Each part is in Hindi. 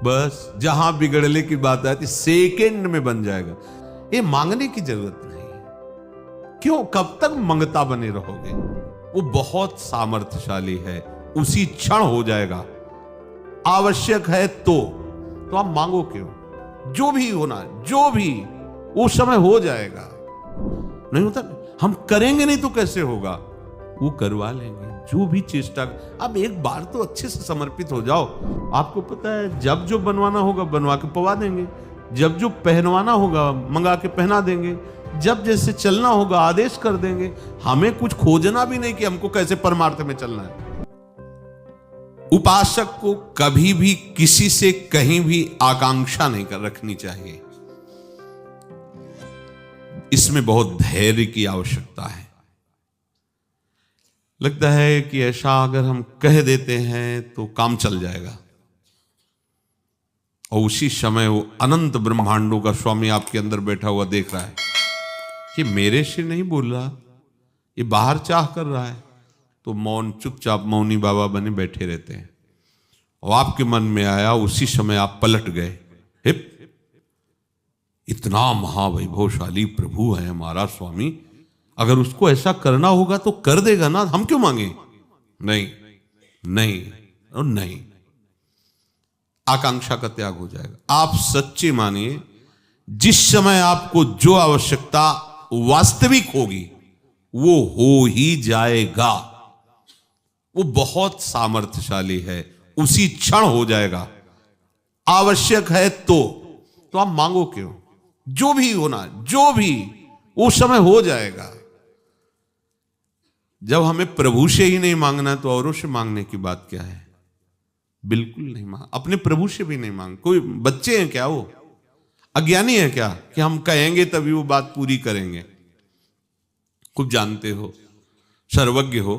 बस जहां बिगड़ने की बात आती सेकंड में बन जाएगा। ये मांगने की जरूरत नहीं। क्यों, कब तक मंगता बने रहोगे? वो बहुत सामर्थ्यशाली है, उसी क्षण हो जाएगा। आवश्यक है तो आप मांगो क्यों? जो भी होना, जो भी उस समय हो जाएगा। नहीं होता, हम करेंगे नहीं तो कैसे होगा? वो करवा लेंगे जो भी चेष्टा। अब एक बार तो अच्छे से समर्पित हो जाओ। आपको पता है, जब जो बनवाना होगा बनवा के पवा देंगे, जब जो पहनवाना होगा मंगा के पहना देंगे, जब जैसे चलना होगा आदेश कर देंगे। हमें कुछ खोजना भी नहीं कि हमको कैसे परमार्थ में चलना है। उपासक को कभी भी किसी से कहीं भी आकांक्षा नहीं कर रखनी चाहिए। इसमें बहुत धैर्य की आवश्यकता है। लगता है कि ऐसा अगर हम कह देते हैं तो काम चल जाएगा, और उसी समय वो अनंत ब्रह्मांडों का स्वामी आपके अंदर बैठा हुआ देख रहा है कि मेरे से नहीं बोल रहा, ये बाहर चाह कर रहा है। तो मौन, चुपचाप मौनी बाबा बने बैठे रहते हैं। और आपके मन में आया, उसी समय आप पलट गए। हिप, इतना महावैभवशाली प्रभु है हमारा स्वामी, अगर उसको ऐसा करना होगा तो कर देगा ना, हम क्यों मांगे? नहीं नहीं और नहीं। आकांक्षा का त्याग हो जाएगा। आप सच्चे मानिए, जिस समय आपको जो आवश्यकता वास्तविक होगी वो हो ही जाएगा। वो बहुत सामर्थ्यशाली है, उसी क्षण हो जाएगा। आवश्यक है तो आप मांगो क्यों? जो भी होना, जो भी उस समय हो जाएगा। जब हमें प्रभु से ही नहीं मांगना तो औरों से मांगने की बात क्या है? बिल्कुल नहीं मांग, अपने प्रभु से भी नहीं मांग। कोई बच्चे हैं क्या? वो अज्ञानी है क्या कि हम कहेंगे तभी वो बात पूरी करेंगे? खूब जानते हो, सर्वज्ञ हो,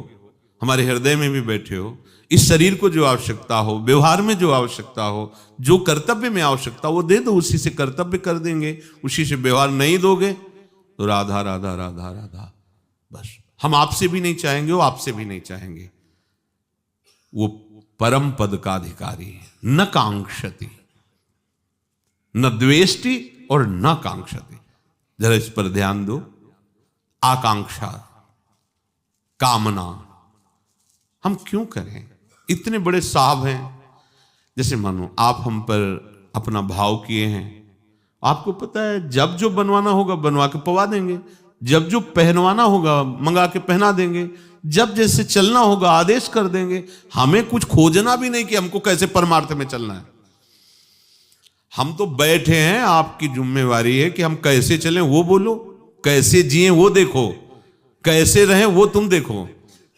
हमारे हृदय में भी बैठे हो। इस शरीर को जो आवश्यकता हो, व्यवहार में जो आवश्यकता हो, जो कर्तव्य में आवश्यकता वो दे दो, उसी से कर्तव्य कर देंगे, उसी से व्यवहार नहीं दोगे तो राधा राधा राधा राधा। बस हम आपसे भी नहीं चाहेंगे, वो आपसे भी नहीं चाहेंगे। वो परम पद का अधिकारी है। न कांक्षति, न द्वेष्टि और न कांक्षति। जरा इस पर ध्यान दो। आकांक्षा, कामना हम क्यों करें? इतने बड़े साहब हैं, जैसे मानो आप हम पर अपना भाव किए हैं। आपको पता है, जब जो बनवाना होगा बनवा के पवा देंगे, जब जो पहनवाना होगा मंगा के पहना देंगे, जब जैसे चलना होगा आदेश कर देंगे। हमें कुछ खोजना भी नहीं कि हमको कैसे परमार्थ में चलना है। हम तो बैठे हैं, आपकी जिम्मेवारी है कि हम कैसे चलें वो बोलो, कैसे जिए वो देखो, कैसे रहें वो तुम देखो।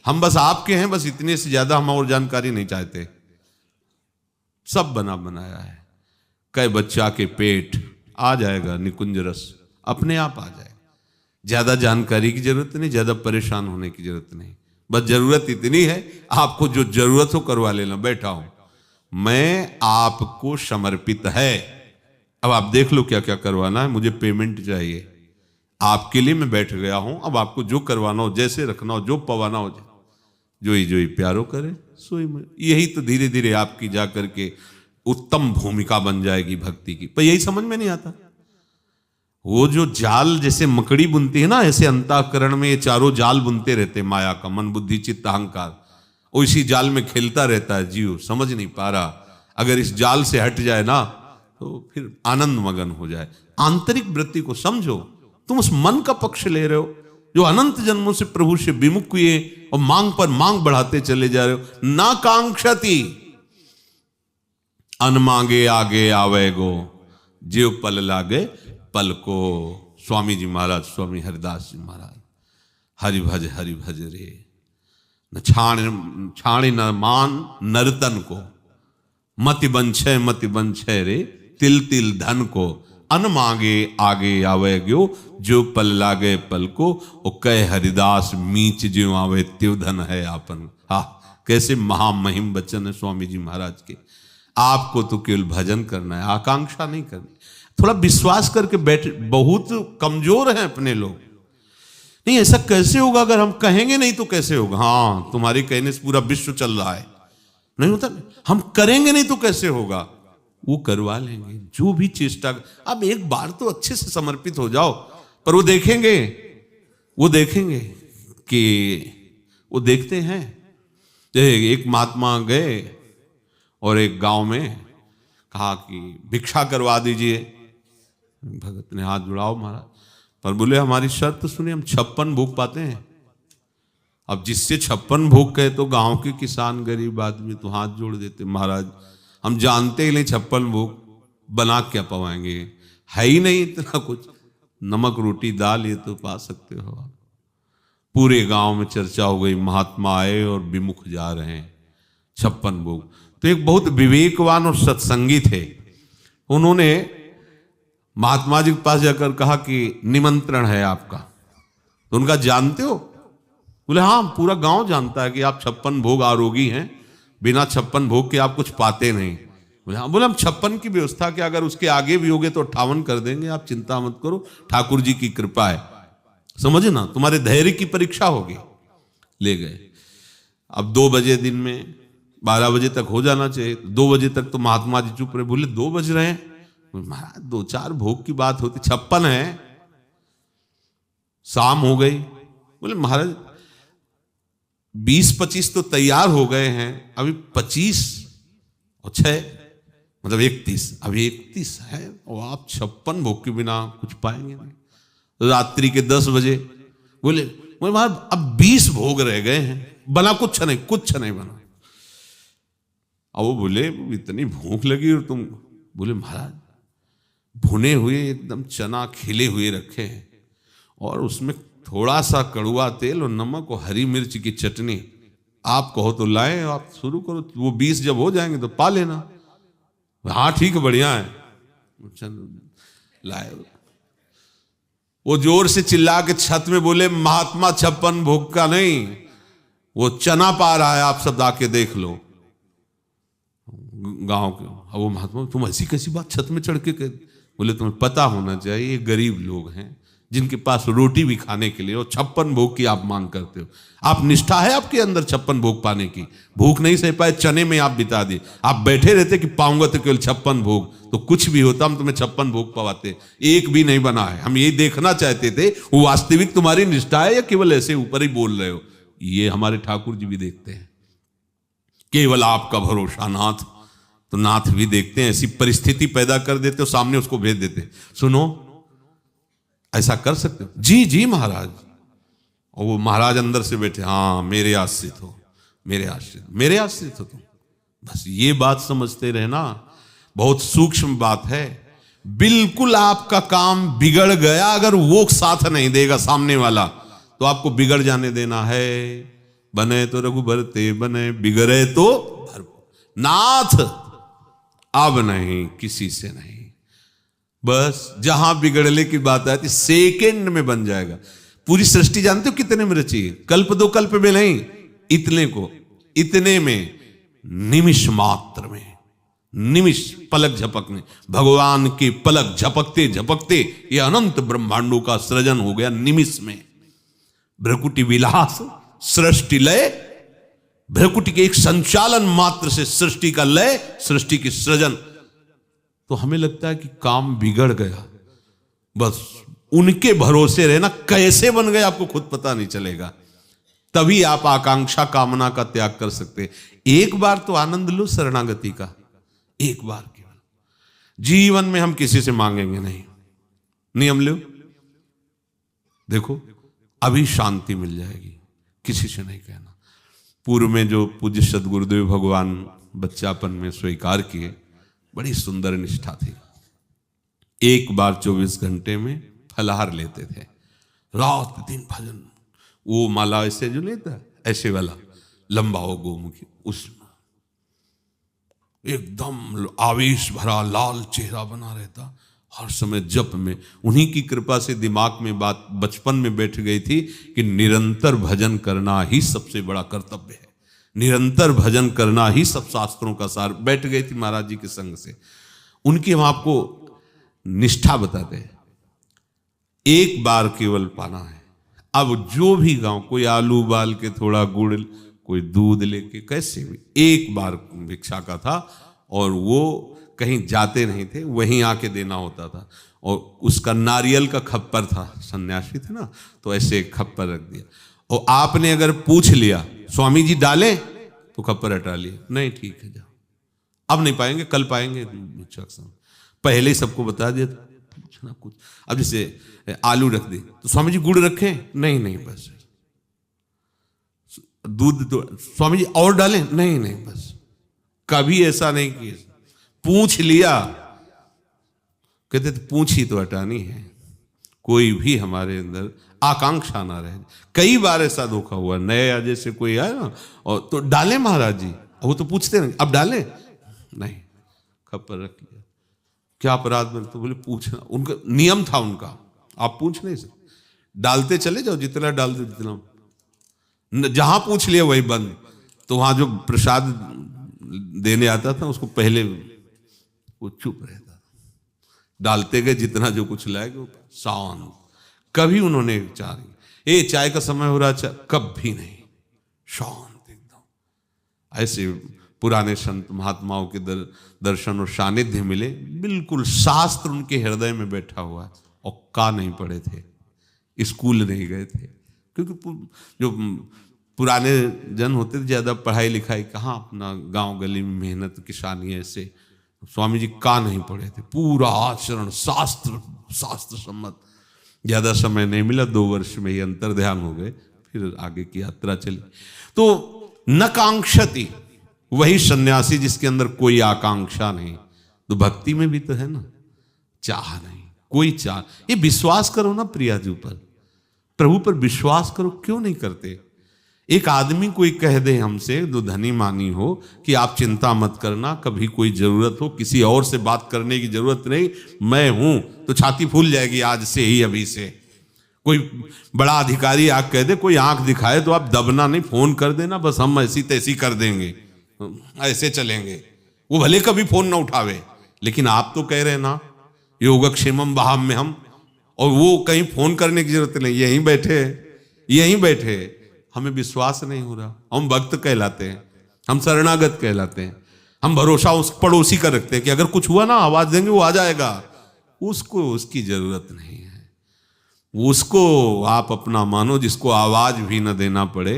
हम बस आपके हैं, बस इतने से ज्यादा हम और जानकारी नहीं चाहते। सब बना बनाया है। कई बच्चा के पेट आ जाएगा निकुंज रस, अपने आप आ जाएगा। ज्यादा जानकारी की जरूरत नहीं, ज्यादा परेशान होने की जरूरत नहीं। बस जरूरत इतनी है, आपको जो जरूरत हो करवा लेना। बैठा हूं मैं, आपको समर्पित है। अब आप देख लो क्या क्या करवाना है। मुझे पेमेंट चाहिए, आपके लिए मैं बैठ गया हूं। अब आपको जो करवाना हो, जैसे रखना हो, जो पवाना हो, जो ही प्यारो करे सोई में। यही तो धीरे धीरे आपकी जाकर के उत्तम भूमिका बन जाएगी भक्ति की। पर यही समझ में नहीं आता। वो जो जाल जैसे मकड़ी बुनती है ना, ऐसे अंतःकरण में ये चारों जाल बुनते रहते, माया का, मन बुद्धि चित्त अहंकार। वो इसी जाल में खेलता रहता है जीव, समझ नहीं पा रहा। अगर इस जाल से हट जाए ना तो फिर आनंद मगन हो जाए। आंतरिक वृत्ति को समझो। तुम उस मन का पक्ष ले रहे हो जो अनंत जन्मों से प्रभु से विमुख हुए और मांग पर मांग बढ़ाते चले जा रहे हो। ना कांक्षति, अन मांगे आगे आवेगो, जीव पल लागे पल को। स्वामी जी महाराज, स्वामी हरिदास जी महाराज। हरि भज रे, न छाणी न मान नर्तन को, मति बंछे रे तिल तिल धन को। अन मांगे आगे आवे गयो, जो पल लागे पल को। ओ कह हरिदास मीच जो आवे त्यो धन है आपन। हा, कैसे महामहिम वचन है स्वामी जी महाराज के। आपको तो केवल भजन करना है, आकांक्षा नहीं करनी। थोड़ा विश्वास करके बैठ। बहुत कमजोर हैं अपने लोग। नहीं, ऐसा कैसे होगा? अगर हम कहेंगे नहीं तो कैसे होगा? हाँ, तुम्हारे कहने से पूरा विश्व चल रहा है। नहीं होता। हम करेंगे नहीं तो कैसे होगा? वो करवा लेंगे। जो भी चेष्टा, अब एक बार तो अच्छे से समर्पित हो जाओ। पर वो देखेंगे कि वो देखते हैं। एक महात्मा गए और एक गांव में कहा कि भिक्षा करवा दीजिए। भगत ने हाथ जुड़ाओ महाराज, पर बोले हमारी शर्त सुनिए, हम 56 भोग पाते हैं। अब जिससे 56 भोग कहे तो गांव के किसान गरीब आदमी तो हाथ जोड़ देते, महाराज हम जानते ही नहीं 56 भोग बना क्या पाएंगे, है ही नहीं इतना कुछ, नमक रोटी दाल ये तो पा सकते हो आप। पूरे गांव में चर्चा हो गई, महात्मा आए और विमुख जा रहे हैं 56 भोग। तो एक बहुत विवेकवान और सत्संगी थे, उन्होंने महात्मा जी के पास जाकर कहा कि निमंत्रण है आपका। तो उनका जानते हो? बोले हाँ, पूरा गांव जानता है कि आप 56 भोग आरोगी हैं, बिना 56 भोग के आप कुछ पाते नहीं। बोले हाँ। बोले हम 56 की व्यवस्था के अगर उसके आगे भी होगे तो 58 कर देंगे, आप चिंता मत करो, ठाकुर जी की कृपा है, समझे ना, तुम्हारे धैर्य की परीक्षा होगी। ले गए। अब 2 बजे दिन में 12 बजे तक हो जाना चाहिए, 2 बजे तक तो महात्मा जी चुप रहे। बोले 2 बज रहे हैं, महाराज 2-4 भोग की बात होती, 56 है। शाम हो गई। बोले महाराज 20-25 तो तैयार हो गए हैं, अभी 25 और 6 मतलब 31, अभी 31 है और आप 56 भोग के बिना कुछ पाएंगे नहीं। रात्रि के 10 बजे बोले महाराज अब 20 भोग रह गए हैं, बना कुछ नहीं बना। अब वो बोले इतनी भूख लगी और तुम? बोले महाराज भुने हुए एकदम चना खिले हुए रखे हैं और उसमें थोड़ा सा कड़ुआ तेल और नमक और हरी मिर्च की चटनी, आप कहो तो लाए, आप शुरू करो, वो 20 जब हो जाएंगे तो पा लेना। हाँ ठीक है, बढ़िया है, लाए। वो जोर से चिल्ला के छत में बोले महात्मा 56 भोग का नहीं, वो चना पा रहा है, आप सब आके देख लो गांव के। अब वो महात्मा तुम ऐसी कैसी बात छत में चढ़ के कह? बोले तुम्हें पता होना चाहिए ये गरीब लोग हैं जिनके पास रोटी भी खाने के लिए और 56 भोग की आप मांग करते हो। आप निष्ठा है आपके अंदर 56 भोग पाने की? भूख नहीं सह पाए, चने में आप बिता दिए, आप बैठे रहते कि पाऊंगा तो केवल 56 भोग, तो कुछ भी होता हम तुम्हें 56 भोग पवाते। एक भी नहीं बना है। हम यही देखना चाहते थे वो वास्तविक तुम्हारी निष्ठा है या केवल ऐसे ऊपर ही बोल रहे हो। ये हमारे ठाकुर जी भी देखते हैं, केवल आपका भरोसा नाथ, तो नाथ भी देखते हैं। ऐसी परिस्थिति पैदा कर देते हो, सामने उसको भेज देते, सुनो ऐसा कर सकते हो? जी जी महाराज। और वो महाराज अंदर से बैठे, हाँ मेरे आश्रित हो, मेरे आश्रित हो तुम, बस ये बात समझते रहना, बहुत सूक्ष्म बात है। बिल्कुल आपका काम बिगड़ गया अगर वो साथ नहीं देगा सामने वाला, तो आपको बिगड़ जाने देना है। बने तो रघुबर ते बने, बिगड़े तो नाथ अब नहीं, किसी से नहीं। बस जहां बिगड़ने की बात आती सेकंड में बन जाएगा। पूरी सृष्टि जानते हो कितने में रची? कल्प 2 कल्प में नहीं, इतने में निमिष मात्र में, निमिष पलक झपकने, भगवान के पलक झपकते झपकते ये अनंत ब्रह्मांडों का सृजन हो गया निमिष में। भ्रकुटी विलास सृष्टि लय, भ्रकुटी के एक संचालन मात्र से सृष्टि का लय, सृष्टि की सृजन। तो हमें लगता है कि काम बिगड़ गया, बस उनके भरोसे रहना, कैसे बन गए आपको खुद पता नहीं चलेगा। तभी आप आकांक्षा कामना का त्याग कर सकते। एक बार तो आनंद लो शरणागति का, एक बार केवल। जीवन में हम किसी से मांगेंगे नहीं, नियम लो, देखो अभी शांति मिल जाएगी, किसी से नहीं कहना। पूर्व में जो पूज्य सदगुरुदेव भगवान बच्चापन में स्वीकार किए, बड़ी सुंदर निष्ठा थी। एक बार 24 घंटे में फलाहार लेते थे, रात दिन भजन। वो माला ऐसे जो लेता है, ऐसे वाला लंबा हो गोमुखी, उसमें एकदम आवेश भरा लाल चेहरा बना रहता, हर समय जप में। उन्हीं की कृपा से दिमाग में बात बचपन में बैठ गई थी कि निरंतर भजन करना ही सबसे बड़ा कर्तव्य है, निरंतर भजन करना ही सब शास्त्रों का सार। बैठ गई थी महाराज जी के संग से। उनकी हम आपको निष्ठा बताते हैं, एक बार केवल पाना है। अब जो भी गांव, कोई आलू उबाल के थोड़ा गुड़, कोई दूध लेके, कैसे भी, एक बार भिक्षा का था। और वो कहीं जाते नहीं थे, वहीं आके देना होता था। और उसका नारियल का खप्पर था, सन्यासी थे ना, तो ऐसे खप्पर रख दिया। और आपने अगर पूछ लिया स्वामी जी डालें, तो खप्पर हटा लिया, नहीं ठीक है जाओ, अब नहीं पाएंगे, कल पाएंगे। पहले ही सबको बता दिया, पूछना कुछ। अब जैसे आलू रख दी तो स्वामी जी गुड़ रखें, नहीं नहीं बस। दूध तो स्वामी जी और डालें, नहीं नहीं बस। कभी ऐसा नहीं किया, पूछ लिया, कहते थे पूछ ही तो हटानी है, कोई भी हमारे अंदर आकांक्षा ना रहे। कई बार ऐसा धोखा हुआ, नया जैसे कोई आया ना, और तो डालें महाराज जी, वो तो पूछते नहीं, अब डालें, नहीं खप्पर रख लिया। क्या अपराध में? तो बोले पूछना, उनका नियम था उनका, आप पूछ नहीं सकते, डालते चले जाओ, जितना डाल दो जितना, जहां पूछ लिया वही बंद। तो वहां जो प्रसाद देने आता था उसको पहले वो चुप रहता था, डालते गए जितना जो कुछ लाएगा वो शांत। कभी उन्होंने चाय का समय हो रहा, कभी नहीं, शांत एकदम। ऐसे पुराने संत महात्माओं के दर्शन और सानिध्य मिले, बिल्कुल शास्त्र उनके हृदय में बैठा हुआ है। और का नहीं पढ़े थे, स्कूल नहीं गए थे, क्योंकि जो पुराने जन होते थे ज्यादा पढ़ाई लिखाई कहाँ, अपना गांव गली में मेहनत किसानी ऐसे। स्वामी जी का नहीं पढ़े थे, पूरा आचरण शास्त्र सम्मत। ज्यादा समय नहीं मिला, 2 वर्ष में ही अंतर ध्यान हो गए, फिर आगे की यात्रा चली। तो न कांक्षति, वही सन्यासी जिसके अंदर कोई आकांक्षा नहीं। तो भक्ति में भी तो है ना, चाह नहीं, कोई चाह। ये विश्वास करो ना प्रिया जी पर, प्रभु पर विश्वास करो, क्यों नहीं करते? एक आदमी कोई कह दे हमसे, जो धनी मानी हो, कि आप चिंता मत करना, कभी कोई जरूरत हो, किसी और से बात करने की जरूरत नहीं, मैं हूं, तो छाती फूल जाएगी आज से ही, अभी से। कोई बड़ा अधिकारी आग कह दे, कोई आंख दिखाए, तो आप दबना नहीं, फोन कर देना, बस हम ऐसी तैसी कर देंगे, ऐसे चलेंगे। वो भले कभी फोन ना उठावे, लेकिन आप तो कह रहे हैं ना, योगक्षेमम बहाम में हम, और वो कहीं फोन करने की जरूरत नहीं, यहीं बैठे। हमें विश्वास नहीं हो रहा, हम भक्त कहलाते हैं, हम शरणागत कहलाते हैं, हम भरोसा उस पड़ोसी का रखते हैं कि अगर कुछ हुआ ना आवाज देंगे वो आ जाएगा। उसको उसकी जरूरत नहीं है, उसको आप अपना मानो, जिसको आवाज भी न देना पड़े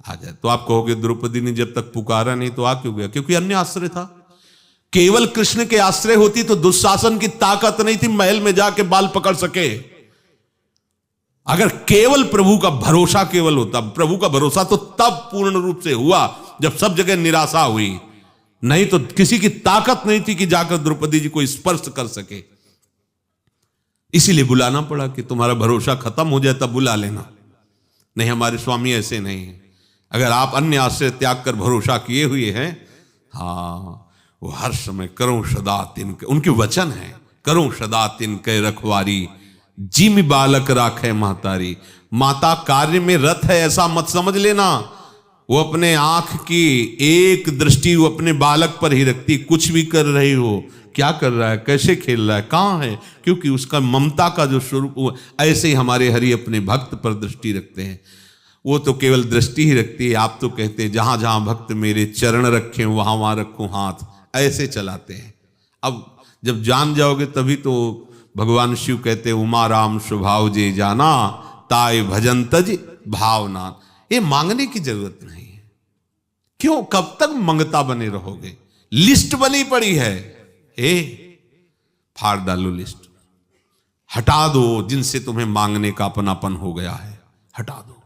आ जाए। तो आप कहोगे द्रौपदी ने जब तक पुकारा नहीं तो आ क्यों गया? क्योंकि अन्य आश्रय था। केवल कृष्ण के आश्रय होती तो दुशासन की ताकत नहीं थी महल में जाके बाल पकड़ सके। अगर केवल प्रभु का भरोसा केवल होता, प्रभु का भरोसा तो तब पूर्ण रूप से हुआ जब सब जगह निराशा हुई, नहीं तो किसी की ताकत नहीं थी कि जाकर द्रौपदी जी को स्पर्श कर सके। इसीलिए बुलाना पड़ा कि तुम्हारा भरोसा खत्म हो जाए तब बुला लेना। नहीं, हमारे स्वामी ऐसे नहीं है। अगर आप अन्य आश्रय त्याग कर भरोसा किए हुए हैं, हाँ, वो हर समय करो सदा तिनके, उनके वचन है, करो सदा तिनके रखवारी, जिम बालक राखे महतारी। माता कार्य में रत है ऐसा मत समझ लेना, वो अपने आंख की एक दृष्टि वो अपने बालक पर ही रखती। कुछ भी कर रही हो, क्या कर रहा है, कैसे खेल रहा है, कहाँ है, क्योंकि उसका ममता का जो स्वरूप, ऐसे ही हमारे हरि अपने भक्त पर दृष्टि रखते हैं। वो तो केवल दृष्टि ही रखती है, आप तो कहते हैं जहां जहां भक्त मेरे चरण रखे वहां वहां रखूं हाथ, ऐसे चलाते हैं। अब जब जान जाओगे तभी तो भगवान शिव कहते उमा राम स्वभाव जे जाना, ताय भजन तज भावना। ये मांगने की जरूरत नहीं है। क्यों, कब तक मंगता बने रहोगे? लिस्ट बनी पड़ी है, फाड़ डालो लिस्ट, हटा दो जिनसे तुम्हें मांगने का अपनापन हो गया है, हटा दो,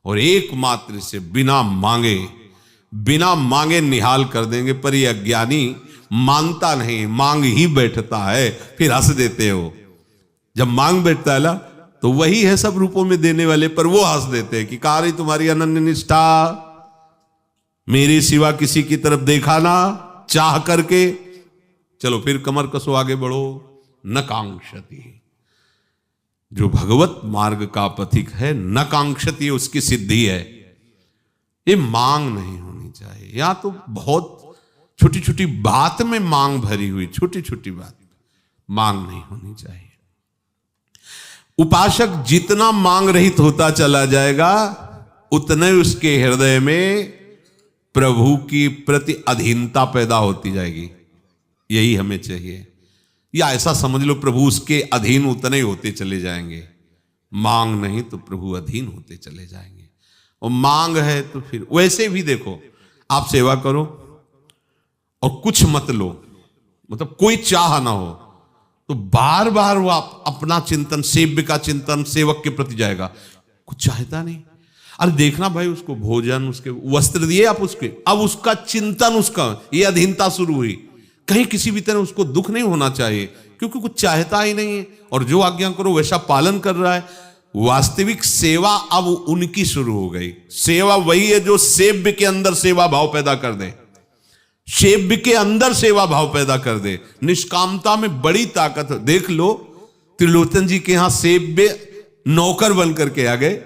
और एकमात्र से बिना मांगे निहाल कर देंगे। पर ये अज्ञानी मांगता नहीं, मांग ही बैठता है, फिर हंस देते हो। जब मांग बैठता है ना, तो वही है सब रूपों में देने वाले, पर वो हंस देते हैं कि कहा रही तुम्हारी अनन्य निष्ठा, मेरे सिवा किसी की तरफ देखा ना चाह करके, चलो फिर कमर कसो आगे बढ़ो। न कांक्षति, जो भगवत मार्ग का पथिक है, न कांक्षति उसकी सिद्धि है। ये मांग नहीं होनी चाहिए। या तो बहुत छोटी छोटी बात में मांग भरी हुई, छोटी छोटी बात मांग नहीं होनी चाहिए। उपासक जितना मांग रहित होता चला जाएगा, उतने उसके हृदय में प्रभु की प्रति अधीनता पैदा होती जाएगी। यही हमें चाहिए। या ऐसा समझ लो प्रभु उसके अधीन उतने ही होते चले जाएंगे, मांग नहीं तो प्रभु अधीन होते चले जाएंगे। और मांग है तो फिर वैसे भी देखो, आप सेवा करो और कुछ मत लो, मतलब कोई चाह ना हो, तो बार बार वो अपना चिंतन, सेव्य का चिंतन सेवक के प्रति जाएगा, कुछ चाहता नहीं। अरे देखना भाई, उसको भोजन, उसके वस्त्र दिए आप उसके, अब उसका चिंतन, उसका ये अधीनता शुरू हुई। कहीं किसी भी तरह उसको दुख नहीं होना चाहिए, क्योंकि कुछ चाहता ही नहीं है और जो आज्ञा करो वैसा पालन कर रहा है। वास्तविक सेवा अब उनकी शुरू हो गई। सेवा वही है जो सेव्य के अंदर सेवा भाव पैदा कर दे, सेव्य के अंदर सेवा भाव पैदा कर दे। निष्कामता में बड़ी ताकत है। देख लो त्रिलोचन जी के यहां सेव्य नौकर बन करके आ गए।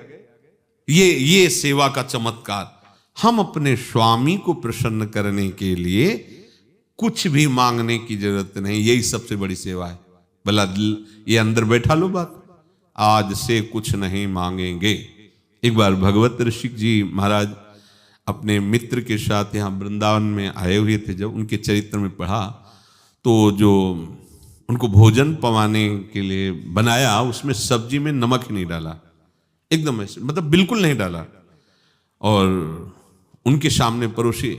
ये सेवा का चमत्कार। हम अपने स्वामी को प्रसन्न करने के लिए कुछ भी मांगने की जरूरत नहीं, यही सबसे बड़ी सेवा है। भला ये अंदर बैठा लो बात, आज से कुछ नहीं मांगेंगे। एक बार भगवत ऋषि जी महाराज अपने मित्र के साथ यहाँ वृंदावन में आए हुए थे। जब उनके चरित्र में पढ़ा तो जो उनको भोजन पवाने के लिए बनाया, उसमें सब्जी में नमक ही नहीं डाला, एकदम ऐसे, मतलब बिल्कुल नहीं डाला। और उनके सामने परोसे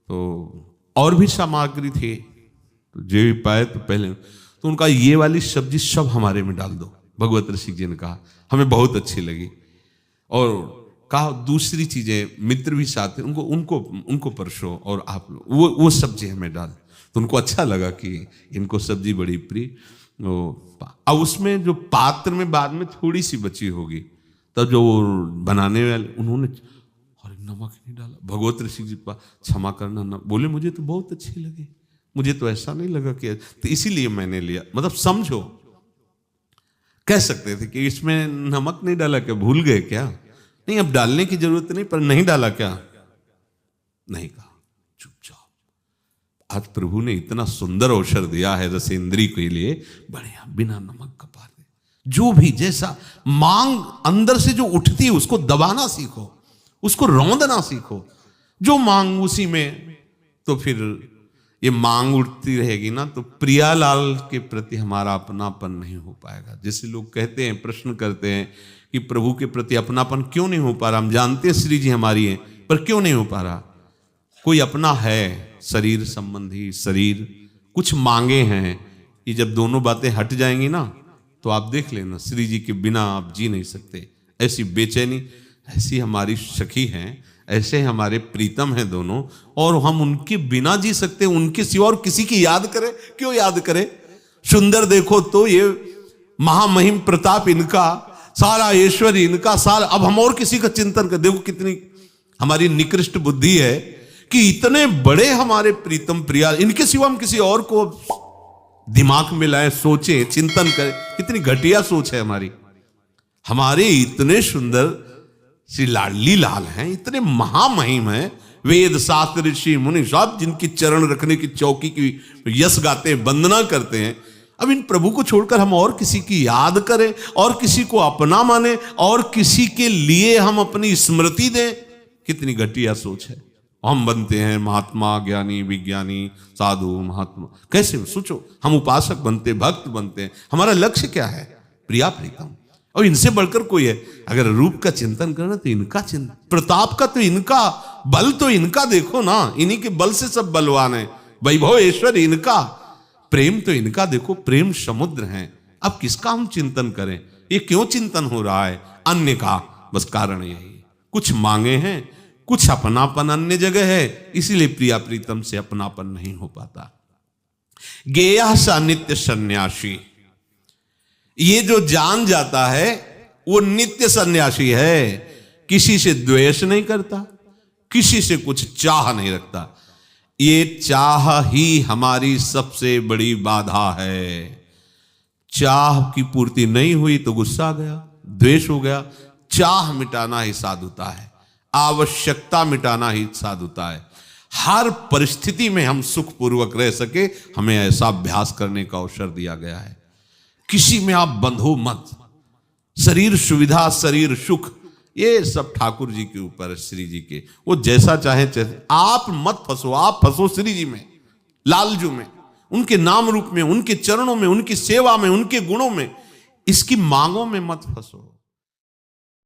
तो और भी सामग्री थी, तो जो भी पाए तो पहले तो उनका ये वाली सब्जी सब हमारे में डाल दो। भगवत ऋषि जी ने कहा, हमें बहुत अच्छी लगी। और कहा दूसरी चीजें, मित्र भी साथ थे, उनको परसो और आप वो सब्जी हमें डाल। तो उनको अच्छा लगा कि इनको सब्जी बड़ी प्रिय। अब उसमें जो पात्र में बाद में थोड़ी सी बची होगी, तब जो बनाने वाले उन्होंने अरे नमक नहीं डाला। भगवत ऋषि जी क्षमा करना ना, बोले मुझे तो बहुत अच्छी लगी, मुझे तो ऐसा नहीं लगा कि, तो इसीलिए मैंने लिया। मतलब समझो, कह सकते थे कि इसमें नमक नहीं डाला, क्या भूल गए क्या? नहीं, अब डालने की जरूरत नहीं, पर नहीं डाला क्या? नहीं कहा, चुपचाप। आज प्रभु ने इतना सुंदर अवसर दिया है रसेंद्री के लिए, बढ़िया बिना नमक का पा दे। जो भी जैसा मांग अंदर से जो उठती है उसको दबाना सीखो, उसको रौंदना सीखो। जो मांग उसी में, तो फिर ये मांग उठती रहेगी ना, तो प्रियालाल के प्रति हमारा अपनापन नहीं हो पाएगा। जैसे लोग कहते हैं, प्रश्न करते हैं कि प्रभु के प्रति अपनापन क्यों नहीं हो पा रहा। हम जानते हैं श्री जी हमारी हैं, पर क्यों नहीं हो पा रहा? कोई अपना है, शरीर संबंधी, शरीर कुछ मांगे हैं। ये जब दोनों बातें हट जाएंगी ना, तो आप देख लेना, श्री जी के बिना आप जी नहीं सकते। ऐसी बेचैनी, ऐसी हमारी सखी हैं, ऐसे हमारे प्रीतम हैं दोनों, और हम उनके बिना जी सकते हैं, उनके सिवा और किसी की याद करें? क्यों याद करें? सुंदर देखो तो ये महामहिम प्रताप इनका, सारा ऐश्वर्य इनका, सारा, अब हम और किसी का चिंतन कर। देखो कितनी हमारी निकृष्ट बुद्धि है कि इतने बड़े हमारे प्रीतम प्रिया, इनके सिवा हम किसी और को दिमाग में लाए, सोचें, चिंतन करें। कितनी घटिया सोच है हमारी। हमारे इतने सुंदर श्री लाडली लाल हैं, इतने महामहिम हैं, वेद शास्त्र ऋषि मुनि सब जिनकी चरण रखने की चौकी की यश गाते हैं, वंदना करते हैं। अब इन प्रभु को छोड़कर हम और किसी की याद करें, और किसी को अपना माने, और किसी के लिए हम अपनी स्मृति दें? कितनी घटिया सोच है। हम बनते हैं महात्मा, ज्ञानी, विज्ञानी, साधु, महात्मा। कैसे सोचो, हम उपासक बनते, भक्त बनते हैं। हमारा लक्ष्य क्या है? प्रिया प्रीतम। और इनसे बढ़कर कोई है? अगर रूप का चिंतन करना तो इनका चिंतन, प्रताप का तो इनका, बल तो इनका देखो ना, इन्हीं के बल से सब बलवान है। वैभव ऐश्वर्य इनका, प्रेम तो इनका देखो, प्रेम समुद्र है। अब किसका हम चिंतन करें? ये क्यों चिंतन हो रहा है? अन्य का। बस कारण यही, कुछ मांगे हैं, कुछ अपनापन अन्य जगह है, इसीलिए प्रिया प्रीतम से अपनापन नहीं हो पाता। गेया सा नित्य सन्यासी, ये जो जान जाता है वो नित्य सन्यासी है। किसी से द्वेष नहीं करता, किसी से कुछ चाह नहीं रखता। ये चाह ही हमारी सबसे बड़ी बाधा है। चाह की पूर्ति नहीं हुई तो गुस्सा आ गया, द्वेष हो गया। चाह मिटाना ही साधुता है, आवश्यकता मिटाना ही साधुता है। हर परिस्थिति में हम सुखपूर्वक रह सके, हमें ऐसा अभ्यास करने का अवसर दिया गया है। किसी में आप बंधो मत। शरीर सुविधा, शरीर सुख, ये सब ठाकुर जी के ऊपर है, श्री जी के। वो जैसा चाहे, आप मत फंसो। आप फंसो श्री जी में, लालजू में, उनके नाम रूप में, उनके चरणों में, उनकी सेवा में, उनके गुणों में, इसकी मांगों में मत फंसो।